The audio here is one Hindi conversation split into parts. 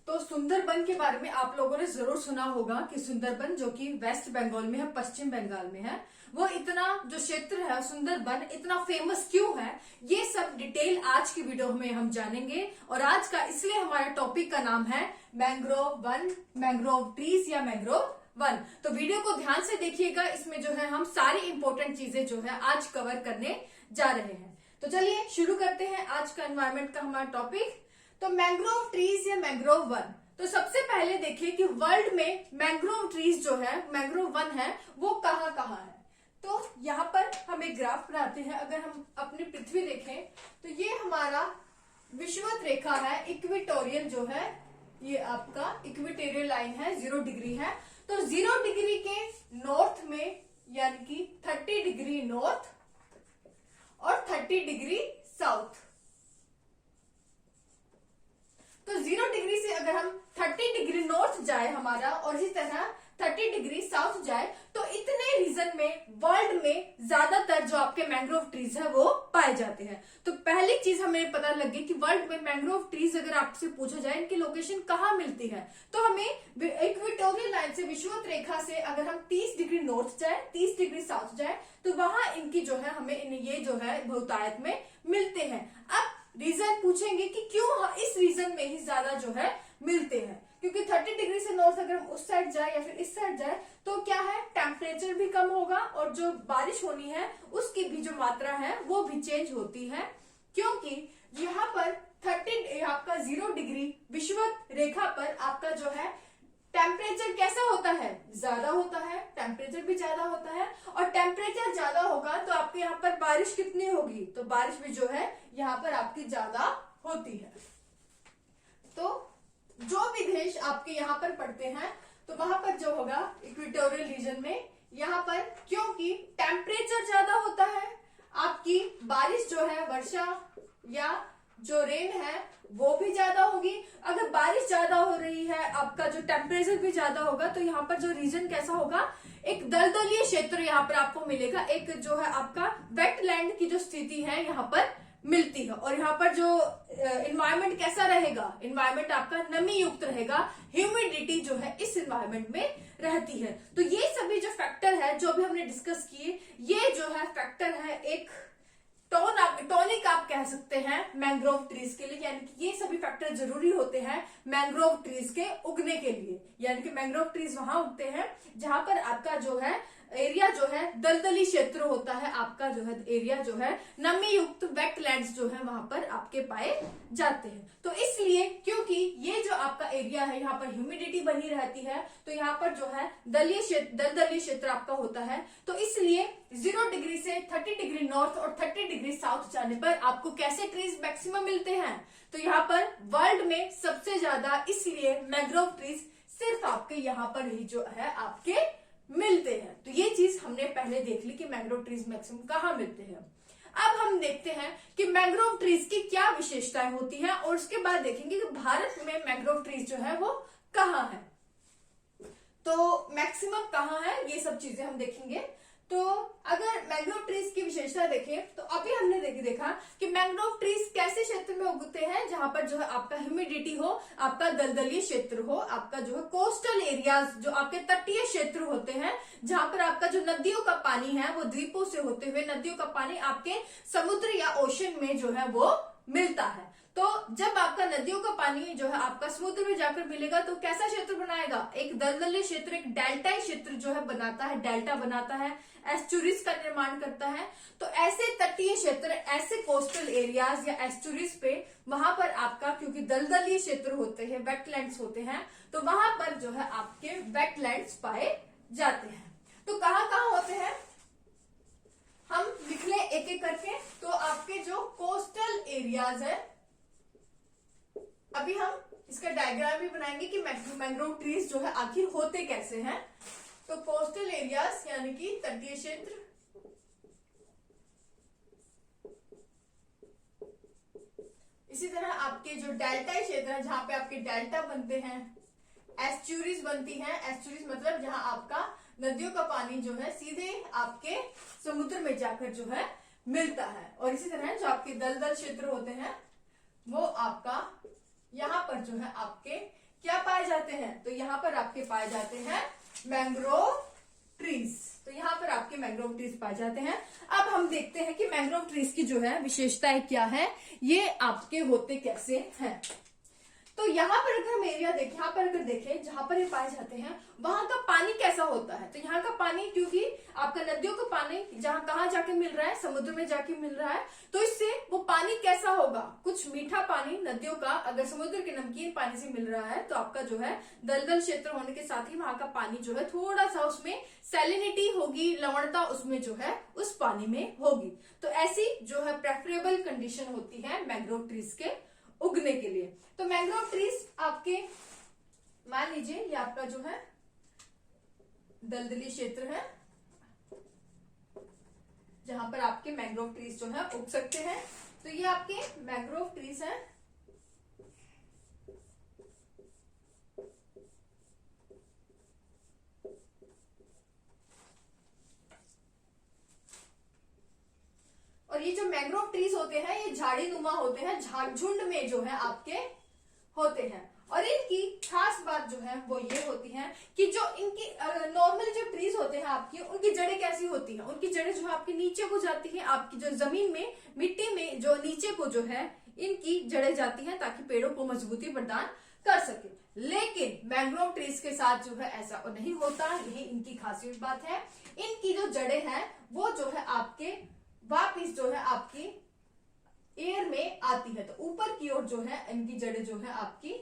तो सुंदरबन के बारे में आप लोगों ने जरूर सुना होगा कि सुंदरबन जो कि वेस्ट बंगाल में है, पश्चिम बंगाल में है, वो इतना जो क्षेत्र है सुंदरबन इतना फेमस क्यों है, ये सब डिटेल आज की वीडियो में हम जानेंगे। और आज का इसलिए हमारे टॉपिक का नाम है मैंग्रोव वन, मैंग्रोव ट्रीज या मैंग्रोव वन। तो वीडियो को ध्यान से देखिएगा, इसमें जो है हम सारी इंपॉर्टेंट चीजें जो है आज कवर करने जा रहे हैं। तो चलिए शुरू करते हैं आज का एनवायरमेंट का हमारा टॉपिक। तो मैंग्रोव ट्रीज या मैंग्रोव वन, तो सबसे पहले देखिए कि वर्ल्ड में मैंग्रोव ट्रीज जो है, मैंग्रोव वन है, वो कहाँ कहाँ है। तो यहाँ पर हम एक ग्राफ बनाते हैं। अगर हम अपनी पृथ्वी देखें तो ये हमारा विषुवत रेखा है, इक्वेटोरियल जो है, ये आपका इक्वेटोरियल लाइन है, 0 डिग्री है। तो 0 डिग्री के नॉर्थ में यानी कि 30 डिग्री नॉर्थ और 30 डिग्री साउथ। तो 0 डिग्री से अगर हम 30 डिग्री नॉर्थ जाए हमारा और इसी तरह 30 डिग्री साउथ जाए, तो इतने रीजन में वर्ल्ड में ज्यादातर जो आपके मैंग्रोव ट्रीज है वो पाए जाते हैं। तो पहली चीज हमें पता लगी कि वर्ल्ड में मैंग्रोव ट्रीज अगर आपसे पूछा जाए इनकी लोकेशन कहाँ मिलती है, तो हमें इक्वेटोरियल लाइन से, विषुवत रेखा से अगर हम 30 डिग्री नॉर्थ जाए, 30 डिग्री साउथ जाए, तो वहां इनकी जो है हमें ये जो है बहुतायत में मिलते हैं। अब रीजन पूछेंगे कि क्यों इस रीजन में ही ज्यादा जो है मिलते हैं, क्योंकि 30 डिग्री से नॉर्थ अगर हम उस साइड जाए या फिर इस साइड जाए तो क्या है, टेम्परेचर भी कम होगा और जो बारिश होनी है उसकी भी जो मात्रा है वो भी चेंज होती है। क्योंकि यहाँ पर 30 आपका 0 डिग्री विषुवत रेखा पर आपका जो है टेम्परेचर कैसा होता है, ज्यादा होता है, टेम्परेचर भी ज्यादा होता है। और टेम्परेचर ज्यादा होगा तो आपके यहाँ पर बारिश कितनी होगी, तो बारिश भी जो है यहाँ पर आपकी ज्यादा होती है। तो जो भी देश आपके यहाँ पर पड़ते हैं तो वहां पर जो होगा इक्वेटोरियल रीजन में, यहाँ पर क्योंकि टेम्परेचर ज्यादा होता है, आपकी बारिश जो है, वर्षा या जो रेन है वो भी ज्यादा होगी। अगर बारिश ज्यादा हो रही है, आपका जो टेम्परेचर भी ज्यादा होगा, तो यहाँ पर जो रीजन कैसा होगा, एक दलदलीय क्षेत्र यहाँ पर आपको मिलेगा। एक जो है आपका वेटलैंड की जो स्थिति है यहाँ पर मिलती है। और यहाँ पर जो एनवायरमेंट कैसा रहेगा, एनवायरमेंट आपका नमी युक्त रहेगा, ह्यूमिडिटी जो है इस एनवायरमेंट में रहती है। तो ये सभी जो फैक्टर है जो भी हमने डिस्कस किए, ये जो है फैक्टर है एक टॉनिक आप कह सकते हैं मैंग्रोव ट्रीज के लिए। यानी कि ये सभी फैक्टर जरूरी होते हैं मैंग्रोव ट्रीज के उगने के लिए। यानी कि मैंग्रोव ट्रीज वहां उगते हैं जहां पर आपका जो है एरिया जो है दलदली क्षेत्र होता है, आपका जो है एरिया जो है नमी युक्त वेटलैंड्स जो है वहां पर आपके पाए जाते हैं। तो इसलिए क्योंकि ये जो आपका एरिया है यहाँ पर ह्यूमिडिटी बनी रहती है, तो यहाँ पर जो है दलदली क्षेत्र आपका होता है। तो इसलिए 0 डिग्री से 30 डिग्री नॉर्थ और 30 डिग्री साउथ जाने पर आपको कैसे ट्रीज मैक्सिमम मिलते हैं, तो यहाँ पर वर्ल्ड में सबसे ज्यादा इसलिए मैंग्रोव ट्रीज सिर्फ आपके यहाँ पर ही जो है आपके मिलते हैं। तो ये चीज हमने पहले देख ली कि मैंग्रोव ट्रीज मैक्सिमम कहाँ मिलते हैं। अब हम देखते हैं कि मैंग्रोव ट्रीज की क्या विशेषताएं होती हैं और उसके बाद देखेंगे कि भारत में मैंग्रोव ट्रीज जो है वो कहाँ है, तो मैक्सिमम कहाँ है, ये सब चीजें हम देखेंगे। तो अगर मैंग्रोव ट्रीज की विशेषता देखें तो अभी हमने देखा कि मैंग्रोव ट्रीज कैसे क्षेत्र में उगते हैं, जहां पर जो है आपका ह्यूमिडिटी हो, आपका दलदली क्षेत्र हो, आपका जो है कोस्टल एरियाज जो आपके तटीय क्षेत्र होते हैं, जहां पर आपका जो नदियों का पानी है वो द्वीपों से होते हुए नदियों का पानी आपके समुद्र या ओशन में जो है वो मिलता है। तो जब आपका नदियों का पानी जो है आपका समुद्र में जाकर मिलेगा तो कैसा क्षेत्र बनाएगा, एक दलदली क्षेत्र, एक डेल्टाई क्षेत्र जो है बनाता है, डेल्टा बनाता है, एस्चुरीज का निर्माण करता है। तो ऐसे तटीय क्षेत्र, ऐसे कोस्टल एरियाज या एस्चुरीज पे वहां पर आपका क्योंकि दलदली क्षेत्र होते हैं, वेटलैंड्स होते हैं, तो वहां पर जो है आपके वेटलैंड्स पाए जाते हैं। तो कहाँ कहाँ होते हैं हम लिख लें एक एक करके। तो आपके जो कोस्टल एरियाज है, अभी हम इसका डायग्राम भी बनाएंगे कि मैंग्रोव ट्रीज जो है आखिर होते कैसे हैं। तो कोस्टल एरियाज यानी कि तटीय क्षेत्र, इसी तरह आपके जो डेल्टाई क्षेत्र है जहां पे आपके डेल्टा बनते हैं, एस्चुरीज बनती हैं, एस्चुरीज मतलब जहां आपका नदियों का पानी जो है सीधे आपके समुद्र में जाकर जो है मिलता है। और इसी तरह जो आपके दलदल क्षेत्र होते हैं वो आपका यहाँ पर जो है आपके पाए जाते हैं? तो यहाँ पर आपके पाए जाते हैं मैंग्रोव ट्रीज। तो यहाँ पर आपके मैंग्रोव ट्रीज पाए जाते हैं। अब हम देखते हैं कि मैंग्रोव ट्रीज की जो है विशेषताएं क्या है, ये आपके होते कैसे हैं। तो यहाँ पर अगर हम एरिया देखें, यहाँ पर अगर देखें जहां पर ये पाए जाते हैं वहां का पानी कैसा होता है। तो यहाँ का पानी, क्योंकि आपका नदियों का पानी जहां कहाँ जाके मिल रहा है, समुद्र में जाके मिल रहा है, तो इससे वो पानी कैसा होगा, कुछ मीठा पानी नदियों का अगर समुद्र के नमकीन पानी से मिल रहा है तो आपका जो है दलदल क्षेत्र होने के साथ ही वहां का पानी जो है थोड़ा सा उसमें सैलिनिटी होगी, लवणता उसमें जो है उस पानी में होगी। तो ऐसी जो है प्रेफरेबल कंडीशन होती है मैंग्रोव ट्रीज के उगने के लिए। तो मैंग्रोव ट्रीज आपके मान लीजिए ये आपका जो है दलदली क्षेत्र है जहां पर आपके मैंग्रोव ट्रीज जो है उग सकते हैं। तो ये आपके मैंग्रोव ट्रीज हैं। और ये जो मैंग्रोव ट्रीज होते हैं ये झाड़ी नुमा होते हैं, झुंड में जो है आपके होते हैं। और इनकी खास बात जो है वो ये होती है कि जो इनकी नॉर्मल जो ट्रीज होते हैं आपकी, उनकी जड़ें कैसी होती हैं, उनकी जड़ें जो है आपके नीचे को जाती है, आपकी जो जमीन में मिट्टी में जो नीचे को जो है इनकी जड़ें जाती हैं ताकि पेड़ों को मजबूती प्रदान कर सके। लेकिन मैंग्रोव ट्रीज के साथ जो है ऐसा नहीं होता, यही इनकी खासियत बात है। इनकी जो जड़ें हैं वो जो है आपके वापिस जो है आपकी एयर में आती है। तो ऊपर की ओर जो है इनकी जड़ें जो है आपकी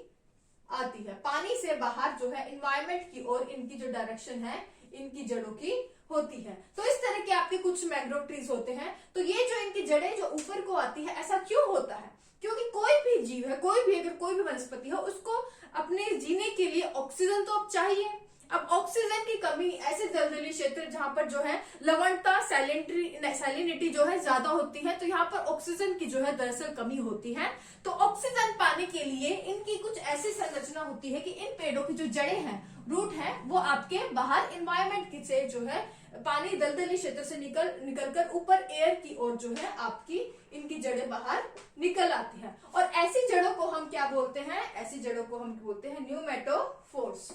आती है, पानी से बाहर जो है इन्वायरमेंट की ओर इनकी जो डायरेक्शन है इनकी जड़ों की होती है। तो इस तरह के आपके कुछ मैंग्रोव ट्रीज होते हैं। तो ये जो इनकी जड़ें जो ऊपर को आती है, ऐसा क्यों होता है? क्योंकि कोई भी जीव है, कोई भी अगर कोई भी वनस्पति हो, उसको अपने जीने के लिए ऑक्सीजन तो अब चाहिए। अब ऑक्सीजन की कमी ऐसे दलदली क्षेत्र जहां पर जो है लवणता सैलिनिटी जो है ज्यादा होती है, तो यहाँ पर ऑक्सीजन की जो है दरअसल कमी होती है। तो ऑक्सीजन पाने के लिए इनकी कुछ ऐसी संरचना होती है कि इन पेड़ों की जो जड़ें हैं, रूट है, वो आपके बाहर इन्वायरमेंट से जो है पानी दलदली क्षेत्र से निकलकर ऊपर एयर की ओर जो है आपकी इनकी जड़ें बाहर निकल आती हैं। और ऐसी जड़ों को हम क्या बोलते हैं? ऐसी जड़ों को हम बोलते हैं न्यूमेटोफोर्स।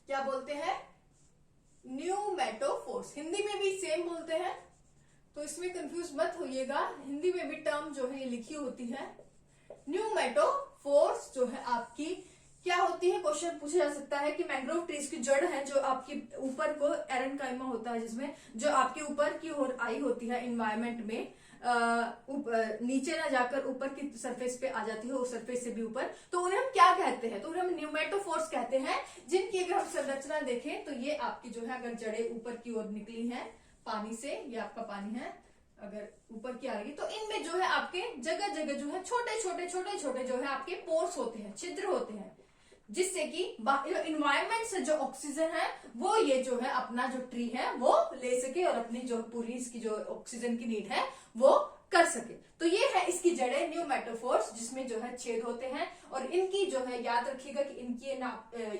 क्या बोलते हैं? न्यूमेटोफोर्स। हिंदी में भी सेम बोलते हैं, तो इसमें कंफ्यूज मत होइएगा, हिंदी में भी टर्म जो है ये लिखी होती है। न्यूमेटोफोर्स जो है आपकी क्या होती है? क्वेश्चन पूछा जा सकता है कि मैंग्रोव ट्रीज की जड़ है जो आपकी ऊपर को एरेनकाइमा होता है, जिसमें जो आपके ऊपर की ओर आई होती है इन्वायरमेंट में, नीचे ना जाकर ऊपर की सरफेस पे आ जाती है, उस सरफेस से भी ऊपर, तो उन्हें हम क्या कहते हैं? तो उन्हें हम न्यूमेटोफोर्स कहते हैं, जिनकी अगर हम संरचना देखें तो ये आपकी जो है अगर जड़ें ऊपर की ओर निकली हैं पानी से, ये आपका पानी है, अगर ऊपर की आ रही तो इनमें जो है आपके जगह जगह जो है छोटे छोटे जो है आपके पोर्स होते हैं, छिद्र होते हैं, जिससे कि इन्वायरमेंट से जो ऑक्सीजन है वो ये जो है अपना जो ट्री है वो ले सके और अपनी जो पूरी इसकी जो ऑक्सीजन की नीड है वो कर सके। तो ये है इसकी जड़ें न्यूमेटोफोर्स, जिसमें जो है छेद होते हैं। और इनकी जो है याद रखिएगा कि इनकी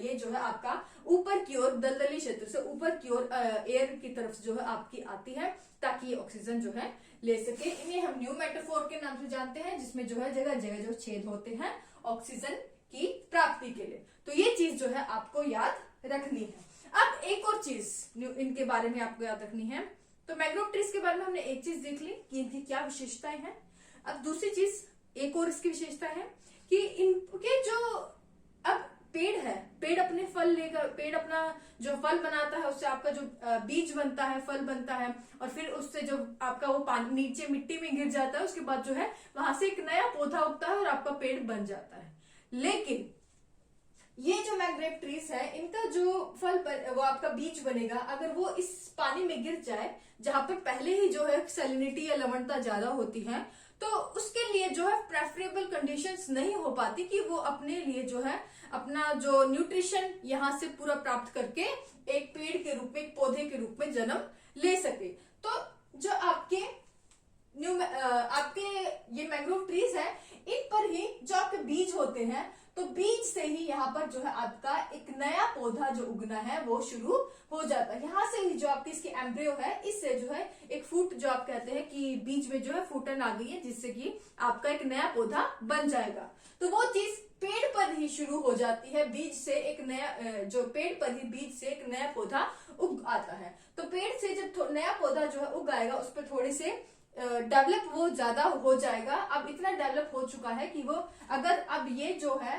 ये जो है आपका ऊपर की ओर दलदली क्षेत्र से ऊपर की ओर एयर की तरफ जो है आपकी आती है ताकि ये ऑक्सीजन जो है ले सके। इन्हें हम न्यूमेटोफोर के नाम से जानते हैं, जिसमें जो है जगह जगह जो छेद होते हैं ऑक्सीजन की प्राप्ति के लिए। तो ये चीज जो है आपको याद रखनी है। अब एक और चीज इनके बारे में आपको याद रखनी है। तो मैंग्रोव ट्रीज के बारे में हमने एक चीज देख ली कि इनकी क्या विशेषताएं हैं। अब दूसरी चीज एक और इसकी विशेषता है कि इनके जो अब पेड़ है, पेड़ अपने फल लेकर, पेड़ अपना जो फल बनाता है उससे आपका जो बीज बनता है, फल बनता है, और फिर उससे जो आपका वो पानी नीचे मिट्टी में गिर जाता है, उसके बाद जो है वहां से एक नया पौधा उगता है और आपका पेड़ बन जाता है। लेकिन ये जो मैंग्रोव ट्रीज है, इनका जो फल वो आपका बीज बनेगा, अगर वो इस पानी में गिर जाए जहां पर पहले ही जो है सैलिनिटी या लवणता ज्यादा होती है, तो उसके लिए जो है प्रेफरेबल कंडीशंस नहीं हो पाती कि वो अपने लिए जो है अपना जो न्यूट्रिशन यहाँ से पूरा प्राप्त करके एक पेड़ के रूप में, एक पौधे के रूप में जन्म ले सके। तो जो आपके ये मैंग्रोव ट्रीज है, इन पर ही जो आपके बीज होते हैं, तो बीज से ही यहाँ पर जो है आपका एक नया पौधा जो उगना है वो शुरू हो जाता है। यहाँ से ही जो आपकी इसकी एम्ब्रियो है, इससे जो है एक फूट, जो आप कहते हैं कि बीज में जो है फूटन आ गई है, जिससे कि आपका एक नया पौधा बन जाएगा। तो वो चीज पेड़ पर ही शुरू हो जाती है, बीज से एक नया जो पेड़ पर ही बीज से एक नया पौधा उग आता है। तो पेड़ से जब नया पौधा जो है उग आएगा, उस पर थोड़े से डेवलप वो ज्यादा हो जाएगा। अब इतना डेवलप हो चुका है कि वो अगर अब ये जो है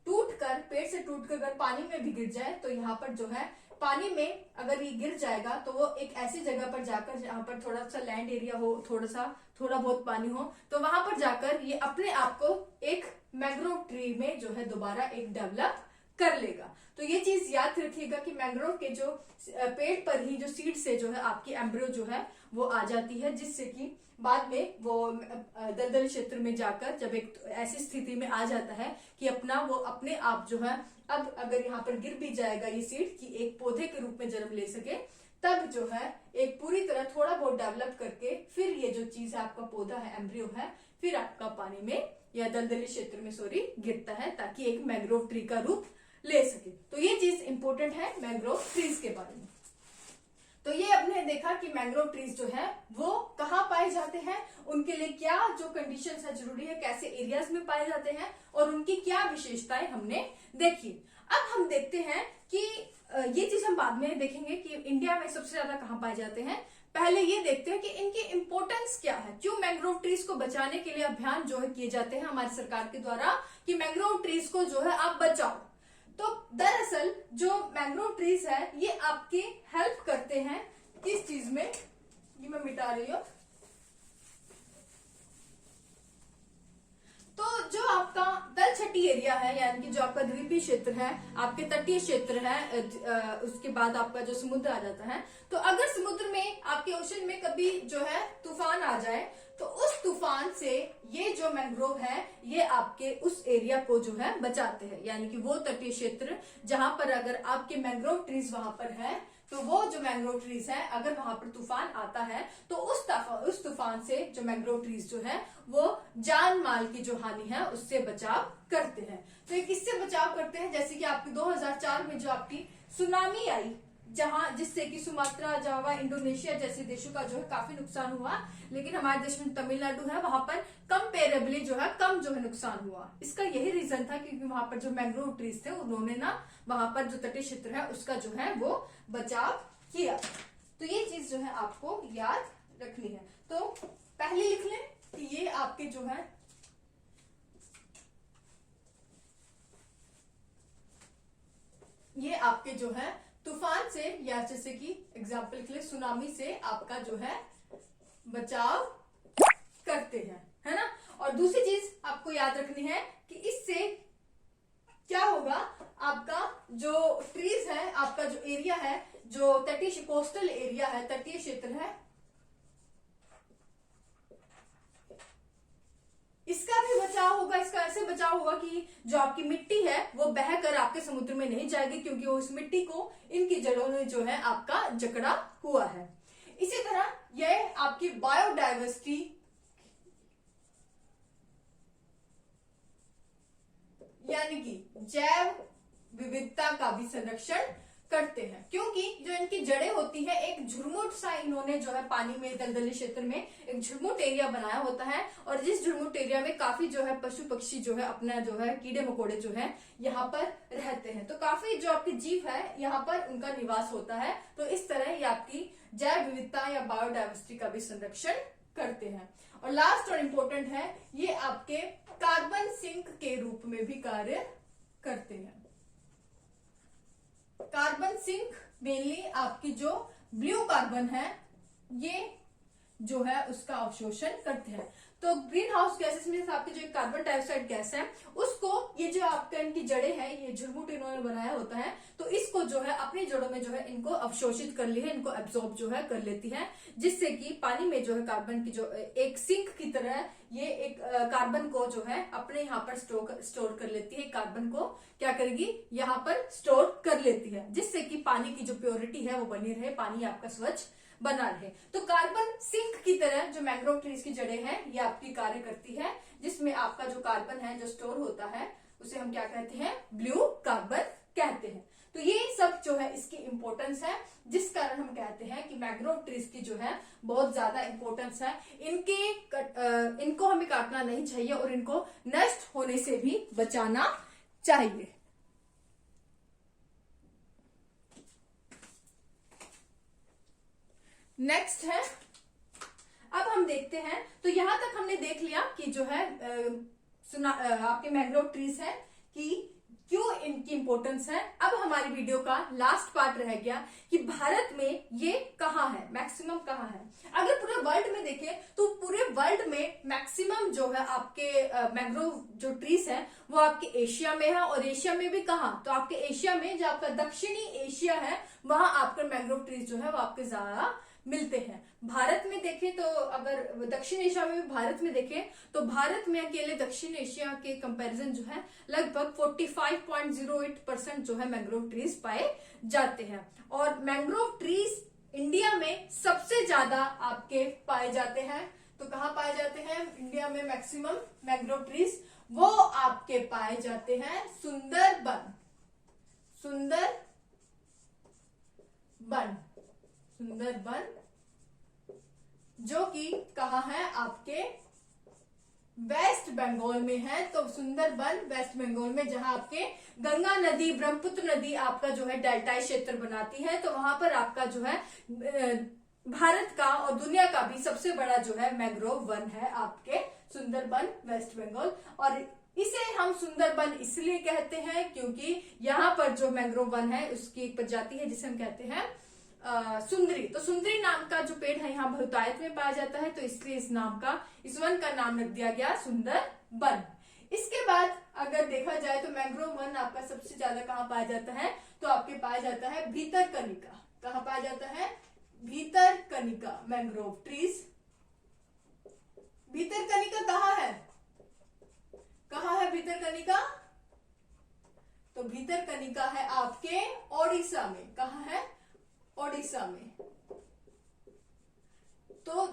पेड़ से टूटकर अगर पानी में भी गिर जाए तो यहाँ पर जो है पानी में अगर ये गिर जाएगा तो वो एक ऐसी जगह पर जाकर जहाँ पर थोड़ा सा लैंड एरिया हो, थोड़ा बहुत पानी हो, तो वहां पर जाकर ये अपने आप को एक मैंग्रोव ट्री में जो है दोबारा एक डेवलप कर लेगा। तो ये चीज याद रखिएगा कि मैंग्रोव के जो पेड़ पर ही जो सीड से जो है आपकी एम्ब्रियो जो है वो आ जाती है, जिससे कि बाद में वो दलदली क्षेत्र में जाकर जब एक ऐसी स्थिति में आ जाता है कि वो अपने आप जो है, अब अगर यहाँ पर गिर भी जाएगा ये सीड कि एक पौधे के रूप में जन्म ले सके, तब जो है एक पूरी तरह थोड़ा बहुत डेवलप करके फिर ये जो चीज है आपका पौधा है, एम्ब्रियो है, फिर आपका पानी में या दलदली क्षेत्र में गिरता है ताकि एक मैंग्रोव ट्री का रूप ले सके। तो ये चीज इंपॉर्टेंट है मैंग्रोव ट्रीज के बारे में। तो ये आपने देखा कि मैंग्रोव ट्रीज जो है वो कहाँ पाए जाते हैं, उनके लिए क्या जो कंडीशंस है जरूरी है, कैसे एरियाज में पाए जाते हैं और उनकी क्या विशेषताएं हमने देखी। अब हम देखते हैं कि ये चीज हम बाद में देखेंगे कि इंडिया में सबसे ज्यादा कहाँ पाए जाते हैं। पहले ये देखते हैं कि इनकी इंपॉर्टेंस क्या है, क्यों मैंग्रोव ट्रीज को बचाने के लिए अभियान जो है किए जाते हैं हमारी सरकार के द्वारा कि मैंग्रोव ट्रीज को जो है आप बचाओ। तो दरअसल जो मैंग्रोव ट्रीज है ये आपकी हेल्प करते हैं किस चीज में, ये मैं मिटा रही हूं। तो जो आपका तलछटी एरिया है, यानी कि जो आपका द्वीपीय क्षेत्र है, आपके तटीय क्षेत्र है, उसके बाद आपका जो समुद्र आ जाता है, तो अगर समुद्र में आपके ओशन में कभी जो है तूफान आ जाए तो उस तूफान से ये जो मैंग्रोव है ये आपके उस एरिया को जो है बचाते हैं। यानी कि वो तटीय क्षेत्र जहां पर अगर आपके मैंग्रोव ट्रीज वहां पर है तो वो जो मैंग्रोव ट्रीज है अगर वहां पर तूफान आता है तो उस तूफान से जो मैंग्रोव ट्रीज जो है वो जान माल की जो हानि है उससे बचाव करते हैं। तो ये किससे बचाव करते हैं, जैसे कि आपकी 2004 में जो आपकी सुनामी आई, जिससे कि सुमात्रा, जावा, इंडोनेशिया जैसे देशों का जो है काफी नुकसान हुआ, लेकिन हमारे देश में तमिलनाडु है वहां पर कंपेरेबली जो है कम जो है नुकसान हुआ। इसका यही रीजन था क्योंकि वहां पर जो मैंग्रोव ट्रीज थे उन्होंने ना वहां पर जो तटीय क्षेत्र है उसका जो है वो बचाव किया। तो ये चीज जो है आपको याद रखनी है। तो पहले लिख लें कि ये आपके जो है तूफान से, या जैसे कि एग्जाम्पल के लिए सुनामी से आपका जो है बचाव करते हैं, है ना। और दूसरी चीज आपको याद रखनी है कि इससे क्या होगा, आपका जो ट्रीज है, आपका जो एरिया है, जो तटीय कोस्टल एरिया है, तटीय क्षेत्र है, इसका भी बचाव होगा। इसका ऐसे बचाव होगा कि जो आपकी मिट्टी है वो बहकर आपके समुद्र में नहीं जाएगी, क्योंकि वो उस मिट्टी को इनकी जड़ों में जो है आपका जकड़ा हुआ है। इसी तरह यह आपकी बायोडाइवर्सिटी यानी कि जैव विविधता का भी संरक्षण करते हैं, क्योंकि जो इनकी जड़ें होती है एक झुरमुट सा इन्होंने जो है पानी में, दलदली क्षेत्र में एक झुरमुट एरिया बनाया होता है, और जिस झुरमुट एरिया में काफी जो है पशु पक्षी जो है अपना जो है कीड़े मकोड़े जो है यहाँ पर रहते हैं। तो काफी जो आपके जीव है यहाँ पर उनका निवास होता है। तो इस तरह ये आपकी जैव विविधता या बायोडाइवर्सिटी का भी संरक्षण करते हैं। और लास्ट और इम्पोर्टेंट है, ये आपके कार्बन सिंक के रूप में भी कार्य करते हैं। कार्बन सिंक मेनली आपकी जो ब्लू कार्बन है ये जो है उसका अवशोषण करते हैं। तो ग्रीन हाउस गैसेस में आपकी जो कार्बन डाइऑक्साइड गैस है उसको ये जो आपका इनकी जड़ें हैं, ये झुरमुट इन्होंने बनाया होता है, तो इसको जो है अपनी जड़ों में जो है इनको अवशोषित कर ली है, इनको एब्जॉर्ब जो है कर लेती है, जिससे कि पानी में जो है कार्बन की जो एक सिंक की तरह ये एक कार्बन को जो है अपने यहाँ पर स्टोर कर लेती है। कार्बन को क्या करेगी, यहाँ पर स्टोर कर लेती है, जिससे कि पानी की जो प्योरिटी है वो बनी रहे, पानी आपका स्वच्छ बना रहे। तो कार्बन सिंक की तरह जो मैंग्रोव ट्रीज की जड़ें हैं ये आपकी कार्य करती है, जिसमें आपका जो कार्बन है जो स्टोर होता है उसे हम क्या कहते हैं, ब्लू कार्बन कहते हैं। तो ये सब जो है इसकी इंपॉर्टेंस है, जिस कारण हम कहते हैं कि मैंग्रोव ट्रीज की जो है बहुत ज्यादा इंपॉर्टेंस है। इनको हमें काटना नहीं चाहिए और इनको नष्ट होने से भी बचाना चाहिए। नेक्स्ट है, अब हम देखते हैं, तो यहां तक हमने देख लिया कि जो है आपके मैंग्रोव ट्रीज है कि क्यों इनकी इंपॉर्टेंस है। अब हमारी वीडियो का लास्ट पार्ट रह गया कि भारत में ये कहाँ है, मैक्सिमम कहाँ है। अगर पूरे वर्ल्ड में देखें तो पूरे वर्ल्ड में मैक्सिमम जो है आपके मैंग्रोव जो ट्रीज है वो आपके एशिया में है, और एशिया में भी कहाँ, तो आपके एशिया में जो आपका दक्षिणी एशिया है वहां आपके मैंग्रोव ट्रीज जो है वो आपके ज्यादा मिलते हैं। भारत में देखें तो अगर दक्षिण एशिया में भी भारत में देखें तो भारत में अकेले दक्षिण एशिया के कंपैरिजन जो है लगभग 45.08% जो है मैंग्रोव ट्रीज पाए जाते हैं। और मैंग्रोव ट्रीज इंडिया में सबसे ज्यादा आपके पाए जाते हैं। तो कहाँ पाए जाते हैं इंडिया में मैक्सिमम मैंग्रोव ट्रीज, वो आपके पाए जाते हैं सुंदरबन, सुंदरबन जो कि कहाँ है आपके वेस्ट बंगाल में है। तो सुंदरबन वेस्ट बंगाल में, जहां आपके गंगा नदी ब्रह्मपुत्र नदी आपका जो है डेल्टाई क्षेत्र बनाती है, तो वहां पर आपका जो है भारत का और दुनिया का भी सबसे बड़ा जो है मैंग्रोव वन है आपके सुंदरबन वेस्ट बंगाल। और इसे हम सुंदरबन इसलिए कहते हैं क्योंकि यहाँ पर जो मैंग्रोव वन है उसकी एक प्रजाति है जिसे हम कहते हैं सुंदरी। तो सुंदरी नाम का जो पेड़ है यहाँ बहुतायत में पाया जाता है, तो इसलिए इस वन का नाम रख दिया गया सुंदरबन। इसके बाद अगर देखा जाए तो मैंग्रोव वन आपका सबसे ज्यादा कहाँ पाया जाता है, तो आपके पाया जाता है भीतरकनिका। कहाँ पाया जाता है, भीतरकनिका मैंग्रोव ट्रीज। भीतरकनिका कहाँ है, कहाँ है भीतरकनिका, तो भीतरकनिका है आपके ओडिशा में। कहाँ है, ओडिशा में। तो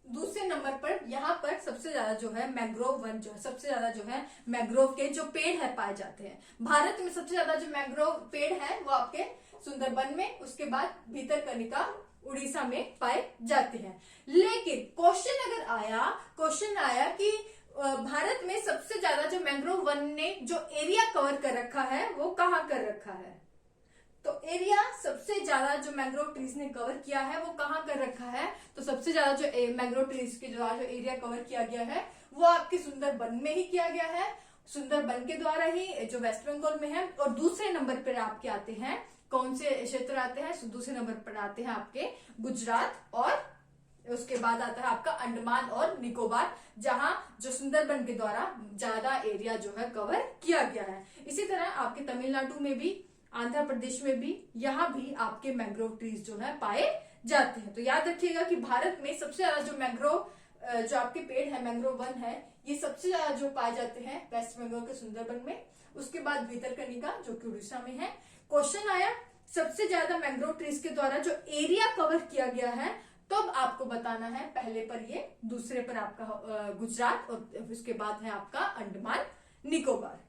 दूसरे नंबर पर यहाँ पर सबसे ज्यादा जो है मैंग्रोव वन जो है सबसे ज्यादा जो है मैंग्रोव के जो पेड़ है पाए जाते हैं। भारत में सबसे ज्यादा जो मैंग्रोव पेड़ है वो आपके सुंदरबन में, उसके बाद भीतरकनिका उड़ीसा में पाए जाते हैं। लेकिन क्वेश्चन आया कि भारत में सबसे ज्यादा जो मैंग्रोव वन ने जो एरिया कवर कर रखा है वो कहाँ कर रखा है, तो एरिया सबसे ज्यादा जो मैंग्रोव ट्रीज ने कवर किया है वो कहाँ कर रखा है, तो सबसे ज्यादा जो मैंग्रोव ट्रीज के द्वारा जो एरिया कवर किया गया है वो आपके सुंदरबन में ही किया गया है, सुंदरबन के द्वारा ही जो वेस्ट बंगाल में है। और दूसरे नंबर पर आपके आते हैं कौन से क्षेत्र आते हैं, दूसरे नंबर पर आते हैं आपके गुजरात, और उसके बाद आता है आपका अंडमान और निकोबार, जहां जो सुंदरबन के द्वारा ज्यादा एरिया जो है कवर किया गया है। इसी तरह आपके तमिलनाडु में भी, आंध्र प्रदेश में भी, यहाँ भी आपके मैंग्रोव ट्रीज जो है पाए जाते हैं। तो याद रखिएगा कि भारत में सबसे ज्यादा जो मैंग्रोव जो आपके पेड़ है मैंग्रोव वन है ये सबसे ज्यादा जो पाए जाते हैं वेस्ट बंगाल के सुंदरबन में, उसके बाद भीतरकनिका जो कि उड़ीसा में है। क्वेश्चन आया सबसे ज्यादा मैंग्रोव ट्रीज के द्वारा जो एरिया कवर किया गया है, तो अब आपको बताना है पहले पर ये, दूसरे पर आपका गुजरात, और उसके बाद है आपका अंडमान निकोबार।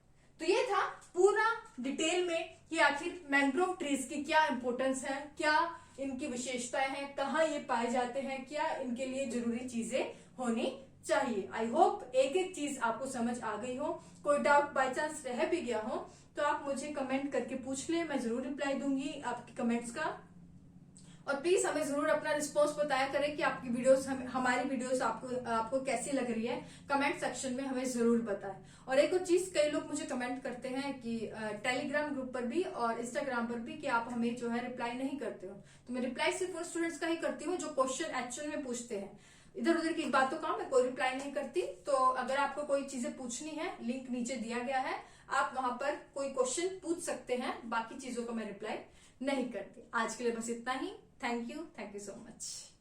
तो ये था पूरा डिटेल में कि आखिर मैंग्रोव ट्रीज की क्या इंपॉर्टेंस है, क्या इनकी विशेषताएं हैं, कहाँ ये पाए जाते हैं, क्या इनके लिए जरूरी चीजें होनी चाहिए। आई होप एक एक चीज आपको समझ आ गई हो। कोई डाउट बाय चांस रह भी गया हो तो आप मुझे कमेंट करके पूछ ले, मैं जरूर रिप्लाई दूंगी आपके कमेंट्स का। और प्लीज हमें जरूर अपना रिस्पॉन्स बताया करें कि आपकी वीडियोस हमारी वीडियोस आपको कैसी लग रही है, कमेंट सेक्शन में हमें जरूर बताएं। और एक और चीज, कई लोग मुझे कमेंट करते हैं कि टेलीग्राम ग्रुप पर भी और इंस्टाग्राम पर भी कि आप हमें जो है रिप्लाई नहीं करते हो। तो मैं रिप्लाई सिर्फ उन स्टूडेंट्स का ही करती हूँ जो क्वेश्चन एक्चुअल में पूछते हैं, इधर उधर की बातों का मैं कोई रिप्लाई नहीं करती। तो अगर आपको कोई चीजें पूछनी है, लिंक नीचे दिया गया है, आप वहां पर कोई क्वेश्चन पूछ सकते हैं, बाकी चीजों का मैं रिप्लाई नहीं करती। आज के लिए बस इतना ही। Thank you so much.